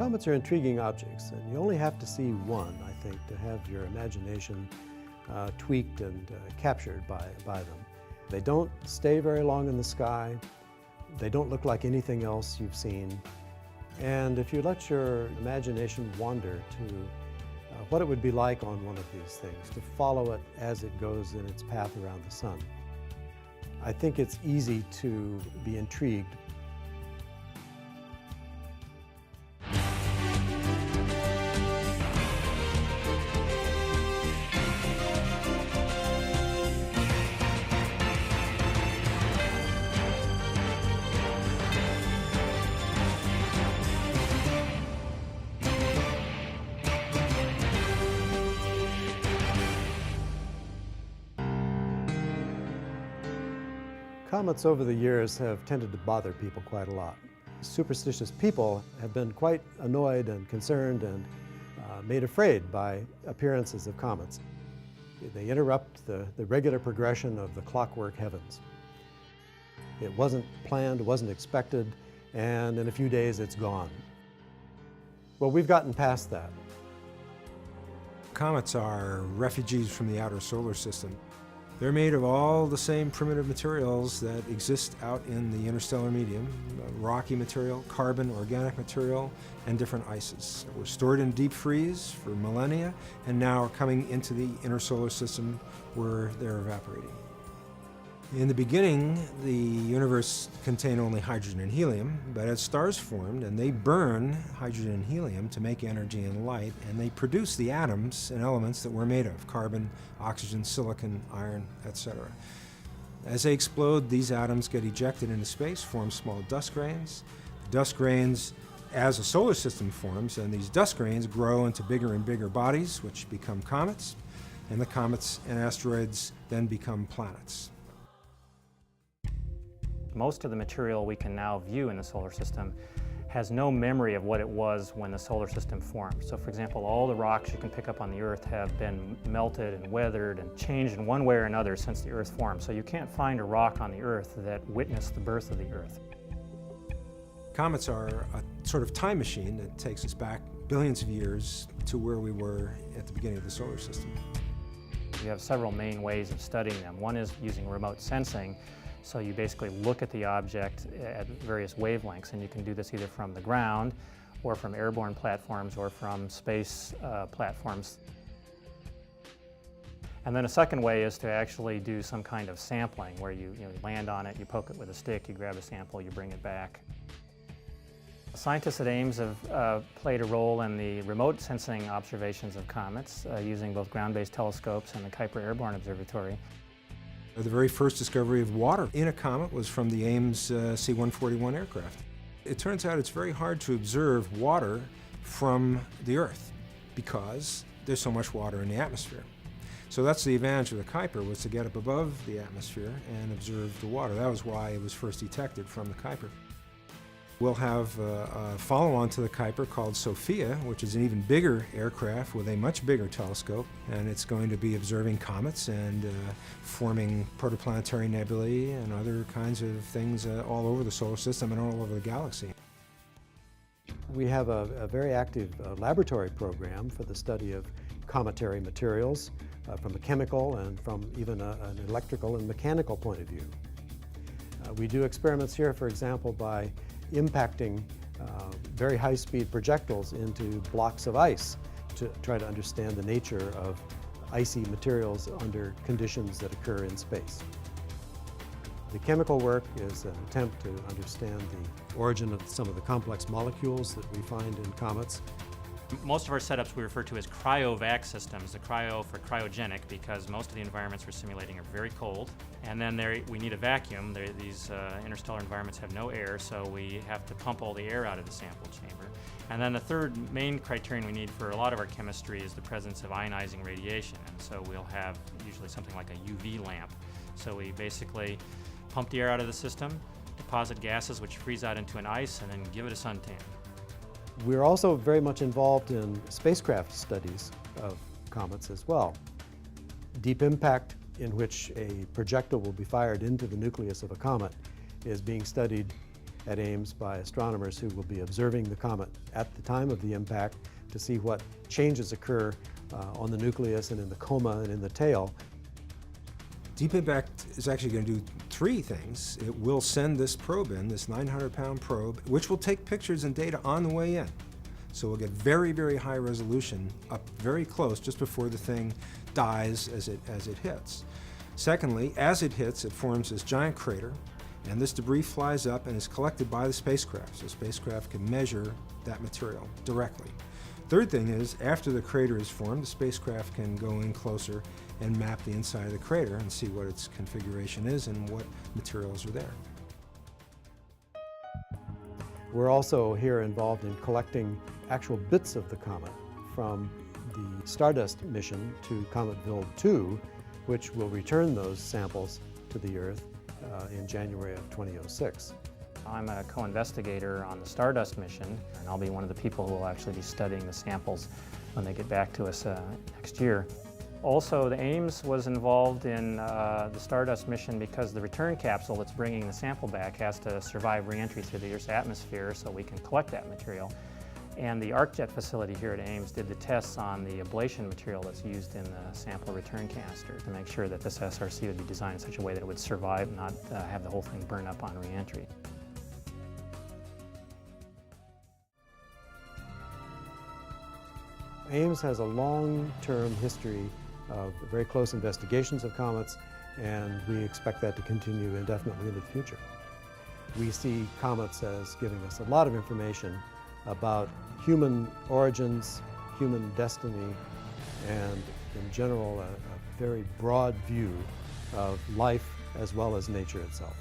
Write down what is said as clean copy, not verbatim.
Comets are intriguing objects, and you only have to see one, I think, to have your imagination tweaked and captured by them. They don't stay very long in the sky. They don't look like anything else you've seen. And if you let your imagination wander to what it would be like on one of these things, to follow it as it goes in its path around the sun, I think it's easy to be intrigued. Comets over the years have tended to bother people quite a lot. Superstitious people have been quite annoyed and concerned and made afraid by appearances of comets. They interrupt the regular progression of the clockwork heavens. It wasn't planned, it wasn't expected, and in a few days it's gone. Well, we've gotten past that. Comets are refugees from the outer solar system. They're made of all the same primitive materials that exist out in the interstellar medium, rocky material, carbon, organic material, and different ices. They were stored in deep freeze for millennia and now are coming into the inner solar system where they're evaporating. In the beginning, the universe contained only hydrogen and helium, but as stars formed and they burn hydrogen and helium to make energy and light, and they produce the atoms and elements that we're made of, carbon, oxygen, silicon, iron, etc. As they explode, these atoms get ejected into space, form small dust grains. Dust grains, as a solar system forms, and these dust grains grow into bigger and bigger bodies, which become comets, and the comets and asteroids then become planets. Most of the material we can now view in the solar system has no memory of what it was when the solar system formed. So for example, all the rocks you can pick up on the Earth have been melted and weathered and changed in one way or another since the Earth formed. So you can't find a rock on the Earth that witnessed the birth of the Earth. Comets are a sort of time machine that takes us back billions of years to where we were at the beginning of the solar system. You have several main ways of studying them. One is using remote sensing. So you basically look at the object at various wavelengths, and you can do this either from the ground or from airborne platforms or from space platforms. And then a second way is to actually do some kind of sampling where you land on it, you poke it with a stick, you grab a sample, you bring it back. Scientists at Ames have played a role in the remote sensing observations of comets using both ground-based telescopes and the Kuiper Airborne Observatory. The very first discovery of water in a comet was from the Ames C-141 aircraft. It turns out it's very hard to observe water from the Earth because there's so much water in the atmosphere. So that's the advantage of the Kuiper, was to get up above the atmosphere and observe the water. That was why it was first detected from the Kuiper. We'll have a follow-on to the Kuiper called SOFIA, which is an even bigger aircraft with a much bigger telescope, and it's going to be observing comets and forming protoplanetary nebulae and other kinds of things all over the solar system and all over the galaxy. We have a very active laboratory program for the study of cometary materials from a chemical and from even an electrical and mechanical point of view. We do experiments here, for example, by impacting very high-speed projectiles into blocks of ice to try to understand the nature of icy materials under conditions that occur in space. The chemical work is an attempt to understand the origin of some of the complex molecules that we find in comets. Most of our setups we refer to as cryovac systems, the cryo for cryogenic, because most of the environments we're simulating are very cold. And then we need a vacuum. These interstellar environments have no air, so we have to pump all the air out of the sample chamber. And then the third main criterion we need for a lot of our chemistry is the presence of ionizing radiation. And so we'll have usually something like a UV lamp. So we basically pump the air out of the system, deposit gases which freeze out into an ice, and then give it a suntan. We're also very much involved in spacecraft studies of comets as well. Deep impact, in which a projectile will be fired into the nucleus of a comet, is being studied at Ames by astronomers who will be observing the comet at the time of the impact to see what changes occur on the nucleus and in the coma and in the tail. Deep Impact is actually going to do three things. It will send this probe in, this 900-pound probe, which will take pictures and data on the way in. So we'll get very, very high resolution up very close just before the thing dies as it hits. Secondly, as it hits, it forms this giant crater, and this debris flies up and is collected by the spacecraft. So the spacecraft can measure that material directly. Third thing is, after the crater is formed, the spacecraft can go in closer and map the inside of the crater and see what its configuration is and what materials are there. We're also here involved in collecting actual bits of the comet from the Stardust mission to Cometville 2, which will return those samples to the Earth in January of 2006. I'm a co-investigator on the Stardust mission, and I'll be one of the people who will actually be studying the samples when they get back to us next year. Also, the Ames was involved in the Stardust mission because the return capsule that's bringing the sample back has to survive re-entry through the Earth's atmosphere so we can collect that material. And the ArcJet facility here at Ames did the tests on the ablation material that's used in the sample return canister to make sure that this SRC would be designed in such a way that it would survive and not have the whole thing burn up on re-entry. Ames has a long-term history of very close investigations of comets, and we expect that to continue indefinitely into the future. We see comets as giving us a lot of information about human origins, human destiny, and in general a very broad view of life as well as nature itself.